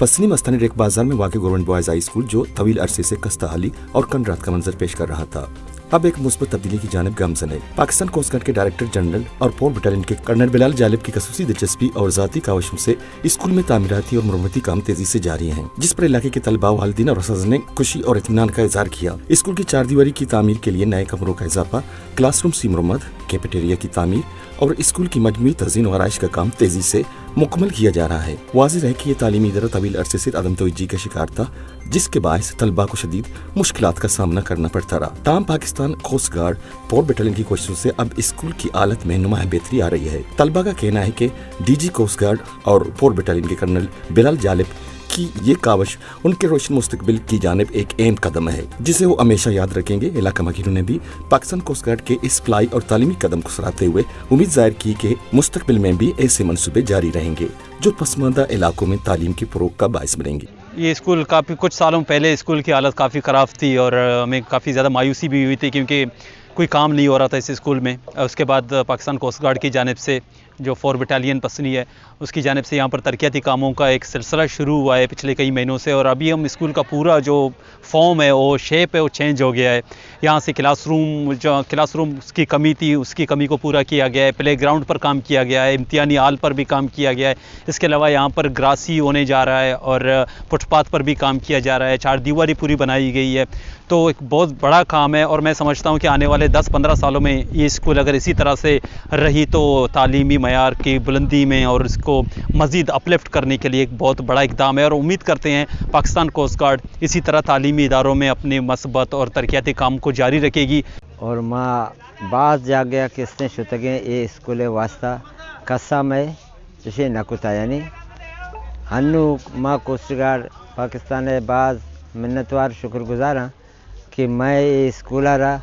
पश्चिमी मस्तानी रेक बाजार में वाक़ गवर्नमेंट बॉयज हाई स्कूल जो तवील अरसे से कस्ताहाली और कनरात का मंजर पेश कर रहा था, अब एक मुस्बत तब्दीली की जानिब गामजन है। पाकिस्तान कोस्ट गार्ड के डायरेक्टर जनरल और 4 बटालियन के कर्नल बिलाल जालिब की खसूसी दिलचस्पी और ज़ाती काविशों से स्कूल में तामीराती और मरम्मती काम तेजी से जारी हैं, जिस पर इलाके के तलबा, वालिदीन और असातिज़ा ने खुशी और इत्मीनान का इजहार किया। स्कूल की 4 दीवारी की तामीर के लिए नए कमरों का इजाफा, क्लासरूम की मरम्मत, कैफेटेरिया की तामीर और स्कूल की मजमूई तज़ीन और आराइश का काम तेजी से मुकम्मल किया जा रहा है। वाज़ेह है कि ये तालीमी इदारा तवील अरसे से अदम तवज्जुही का शिकार था, जिसके बायस तलबा को शदीद मुश्किलात का सामना करना पड़ता रहा। ताम पाकिस्तान कोस्ट गार्ड 4 बटालियन की कोशिशों से अब स्कूल की हालत में नुमाया बेहतरी आ रही है। तलबा का कहना है कि डीजी कोस्ट गार्ड और 4 बटालियन के कर्नल बिलाल जालिब की ये काविश उनके रोशन मुस्तकबिल की जानिब एक अहम कदम है, जिसे वो हमेशा याद रखेंगे। इलाका मकीनों ने भी पाकिस्तान कोस्ट गार्ड के इस फलाई और तालीमी कदम को सराहते हुए उम्मीद जाहिर की कि मुस्तकबिल में भी ऐसे मंसूबे जारी रहेंगे जो पसमानदा इलाकों में तालीम के फरोग का बायस बनेंगे। ये स्कूल काफ़ी कुछ सालों पहले स्कूल की हालत काफ़ी ख़राब थी और हमें काफ़ी ज़्यादा मायूसी भी हुई थी, क्योंकि कोई काम नहीं हो रहा था इस स्कूल में। उसके बाद पाकिस्तान कोस्ट गार्ड की जानिब से जो 4 बटालियन पसनी है, उसकी जानिब से यहाँ पर तरक्याती कामों का एक सिलसिला शुरू हुआ है पिछले कई महीनों से, और अभी हम स्कूल का पूरा जो फॉर्म है, वो शेप है, वो चेंज हो गया है। यहाँ से क्लासरूम की कमी थी, उसकी कमी को पूरा किया गया है। प्ले ग्राउंड पर काम किया गया है, इम्तिहानी हाल पर भी काम किया गया है। इसके अलावा यहाँ पर ग्रासी होने जा रहा है और फुटपाथ पर भी काम किया जा रहा है। 4 दीवारी पूरी बनाई गई है, तो एक बहुत बड़ा काम है। और मैं समझता हूँ कि आने वाले 10-15 सालों में ये स्कूल अगर इसी तरह से रही तो तालीमी मयार की बुलंदी में और इसको मज़ीद अपलिफ्ट करने के लिए एक बहुत बड़ा इक़दाम है। और उम्मीद करते हैं पाकिस्तान कोस्ट गार्ड इसी तरह तालीमी इदारों में अपने मस्बत और तरक्याती काम को जारी रखेगी। और माँ बाज जा गया किसने शुतगे ये स्कूल वास्ता कस्सा में इसे नकुता यानी हन्नू माँ कोस्ट गार्ड पाकिस्तान बाज मिन्नतवार शुक्रगुजार हाँ कि मैं ये स्कूल रहा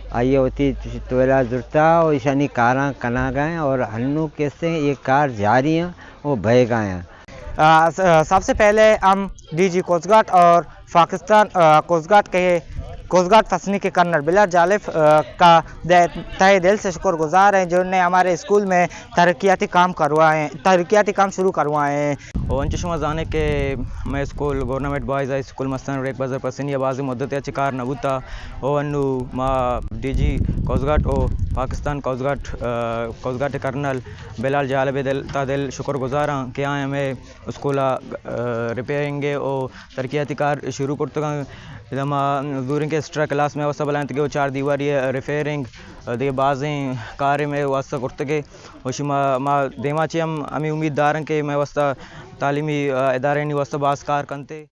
आइए होती तोला जुड़ता और ईशानी कारा कना गए और हन्नू कैसे ये कार जारी हैं वो बह गए हैं। सबसे पहले हम डीजी कोस्ट गार्ड और पाकिस्तान कोस्ट गार्ड के कोस्ट गार्ड फसनी के कर्नल बिलाल जालिब का तहे दिल से शुक्रगुजार हैं, जिन्होंने हमारे स्कूल में तरक्याती काम शुरू करवाए हैं। वन चशमा जाने के मैं school government boys high school मस्तान रेक बाजार पसंद बाजी मुद्दत या चिकार नबूता ओ अनु माँ डीजी कोस्ट गार्ड ओ Pakistan coast guard colonel Bilal Jalib दिल शुक्रगुजार हाँ कि आए हमें स्कूल रिपेयरिंग और तरक्याती कार शुरू करते दूर के एक्स्ट्रा क्लास में वसा बलान वो 4 दीवारी रिपेयरिंग दे बाजें कार्य में वास्ता करते वशी माँ देमाची हम उम्मीददार हैं कि मैं वास्ता तालीमी इदारे वास्ता बास कार करते।